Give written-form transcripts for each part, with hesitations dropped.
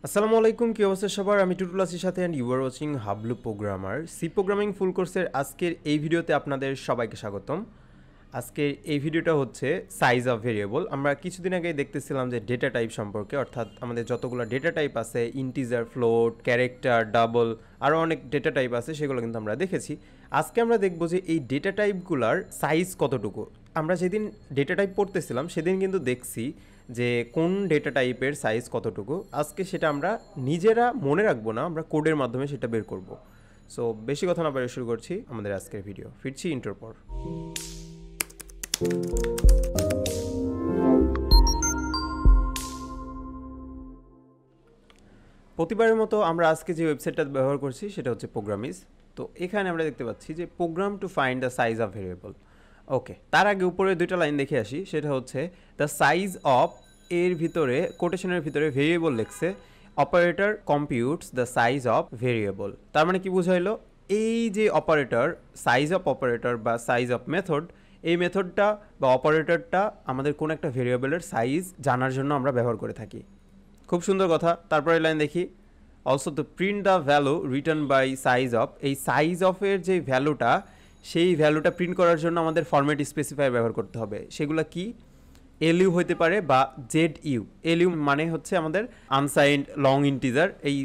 আসসালামু আলাইকুম, কি অবস্থা সবার? আমি টুটুল আসির সাথে and you are watching Hablu programmer. C programming full কোর্সের আজকের এই ভিডিওতে আপনাদের সবাইকে স্বাগতম। আজকের এই ভিডিওটা হচ্ছে সাইজ অফ ভেরিয়েবল। আমরা কিছুদিন আগে দেখতেছিলাম যে ডেটা টাইপ সম্পর্কে, অর্থাৎ আমাদের যতগুলো ডেটা টাইপ আছে, ইন্টিজার, ফ্লোট, ক্যারেক্টার, ডাবল, আরও অনেক ডেটা টাইপ আছে, সেগুলো কিন্তু আমরা দেখেছি। আজকে আমরা দেখব যে এই ডেটা টাইপগুলার সাইজ কতটুকু। আমরা যেদিন ডেটা টাইপ পড়তেছিলাম সেদিন কিন্তু দেখছি যে কোন ডেটা টাইপের সাইজ কতটুকু। আজকে সেটা আমরা নিজেরা মনে রাখবো না, আমরা কোডের মাধ্যমে সেটা বের করব। সো বেশি কথা না বলে শুরু করছি আমাদের আজকের ভিডিও। ফিরছি ইন্ট্রোর পর। প্রতিবারের মতো আমরা আজকে যে ওয়েবসাইটটা ব্যবহার করছি সেটা হচ্ছে প্রোগ্রামিজ। তো এখানে আমরা দেখতে পাচ্ছি যে program to find the size of variable. Okay, তার আগে উপরে দুইটা লাইন দেখে আসি। সেটা হচ্ছে দ্য সাইজ অফ, এর ভিতরে কোটেশনের ভিতরে ভেরিয়েবল লিখছে, operator computes the size of variable. তার মানে কি বুঝাইলো? এই যে অপারেটর, সাইজ অফ অপারেটর বা সাইজ অফ মেথড, এই মেথডটা বা অপারেটরটা আমাদের কোন একটা ভেরিয়েবলের সাইজ জানার জন্য আমরা ব্যবহার করে থাকি। খুব সুন্দর কথা। তারপরে লাইন দেখি, also to print the value return by size of. এই সাইজ অফের যে ভ্যালুটা, সেই ভ্যালুটা প্রিন্ট করার জন্য আমাদের ফরম্যাট স্পেসিফায়ার ব্যবহার করতে হবে। সেগুলো কি? এলইউ হতে পারে বা জেড ইউ। এলইউ মানে হচ্ছে আমাদের আনসাইন্ড লং ইন্টিজার। এই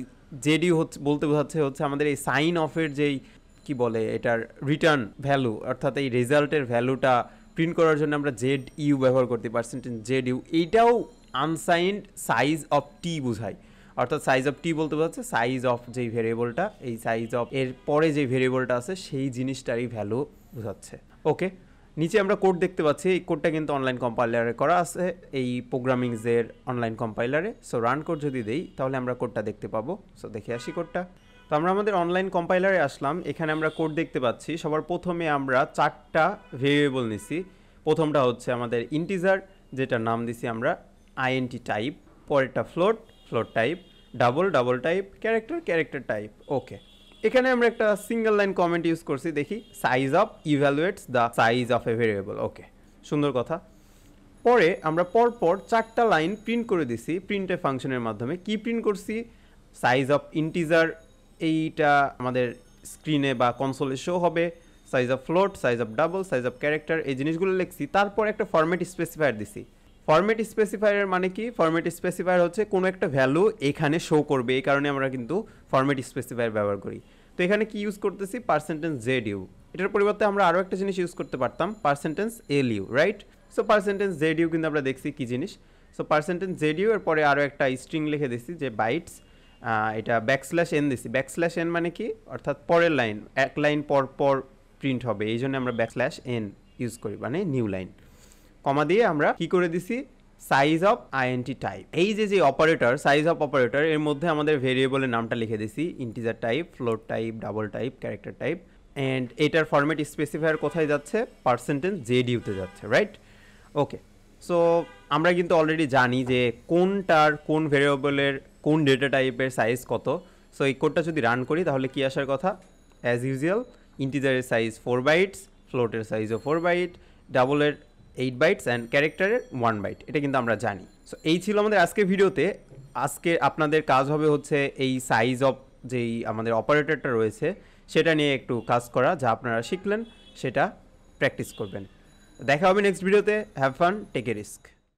জেড ইউ হচ্ছে বলতে বোঝাচ্ছে হচ্ছে আমাদের এই সাইন অফের যেই কি বলে এটার রিটার্ন ভ্যালু, অর্থাৎ এই রেজাল্টের ভ্যালুটা প্রিন্ট করার জন্য আমরা জেড ইউ ব্যবহার করতে পারসেন্টেজ জেড ইউ। এইটাও আনসাইন্ড সাইজ অফ টি বোঝায়, অর্থাৎ সাইজ অফ টি বলতে বোঝাচ্ছে সাইজ অফ যেই ভেরিয়েবলটা, এই সাইজ অফ এর পরে যে ভেরিয়েবলটা আছে সেই জিনিসটারই ভ্যালু বোঝাচ্ছে। ওকে, নিচে আমরা কোড দেখতে পাচ্ছি। এই কোডটা কিন্তু অনলাইন কম্পাইলারে করা আছে, এই প্রোগ্রামিংসের অনলাইন কম্পাইলারে। সো রান কোড যদি দেই তাহলে আমরা কোডটা দেখতে পাবো। সো দেখে আসি কোডটা। তো আমরা আমাদের অনলাইন কম্পাইলারে আসলাম। এখানে আমরা কোড দেখতে পাচ্ছি। সবার প্রথমে আমরা 4টা ভেরিয়েবল নিছি। প্রথমটা হচ্ছে আমাদের ইন্টিজার, যেটার নাম দিছি আমরা আইএনটি টাইপ। পরেরটা float, float type, double, double type, character, character type. Okay, এখানে আমরা একটা সিঙ্গেল লাইন কমেন্ট ইউজ করছি। দেখি, size of evaluates the size of a variable. Okay, সুন্দর কথা। পরে আমরা পরপর 4টা লাইন প্রিন্ট করে দিছি প্রিন্টে ফাংশনের মাধ্যমে। কি প্রিন্ট করছি? সাইজ অফ ইন্টিজার, এইটা আমাদের স্ক্রিনে বা কনসোলে শো হবে। Size of float, size of double, size of character, এই জিনিসগুলো লিখছি। তারপর একটা ফরম্যাট স্পেসিফায়ার দিছি। ফরম্যাট স্পেসিফায়ারের মানে কি? ফরম্যাট স্পেসিফায়ার হচ্ছে কোনো একটা ভ্যালু এখানে শো করবে, এই কারণে আমরা কিন্তু ফরম্যাট স্পেসিফায়ার ব্যবহার করি। তো এখানে কি ইউজ করতেছি? Percentage Z you. এটার পরিবর্তে আমরা আরও একটা জিনিস ইউজ করতে পারতাম, percentage L U, right? So percentage Z you কিন্তু আমরা দেখছি কী জিনিস। সো পার্সেন্টেজ জেড ইউ এর পরে আরও একটা স্ট্রিং লিখে দিচ্ছি যে বাইটস, এটা ব্যাকস্ল্যাশ এন দিছি। ব্যাকস্ল্যাশ এন মানে কি? অর্থাৎ পরের লাইন, এক লাইন পর পর প্রিন্ট হবে, এই জন্য আমরা ব্যাকস্ল্যাশ এন ইউজ করি, মানে নিউ লাইন। কমা দিয়ে আমরা কি করে দিছি? Size of int type. এই যে অপারেটর, সাইজ অফ অপারেটর, এর মধ্যে আমাদের ভেরিয়েবলের নামটা লিখে দিছি, integer type, float type, double type, character type. And এটার ফরম্যাট স্পেসিফায়ার কোথায় যাচ্ছে? পার্সেন্টেজ জেড ইউতে যাচ্ছে, রাইট? ওকে, সো আমরা কিন্তু অলরেডি জানি যে কোনটার কোন ভেরিয়েবলের কোন ডেটা টাইপের সাইজ কত। সো এই কোডটা যদি রান করি তাহলে কি আসার কথা? অ্যাজ ইউজুয়াল, ইন্টিজারের সাইজ 4 বাইটস, ফ্লোটের সাইজও 4 বাইট, ডাবলের 8 বাইটস অ্যান্ড ক্যারেক্টারের 1 বাইট। এটা কিন্তু আমরা জানি। সো এই ছিল আমাদের আজকের ভিডিওতে। আজকে আপনাদের কাজ হবে হচ্ছে এই সাইজ অফ যেই আমাদের অপারেটরটা রয়েছে সেটা নিয়ে একটু কাজ করা, যা আপনারা শিখলেন সেটা প্র্যাকটিস করবেন। দেখা হবে নেক্সট ভিডিওতে। Have fun, take a risk.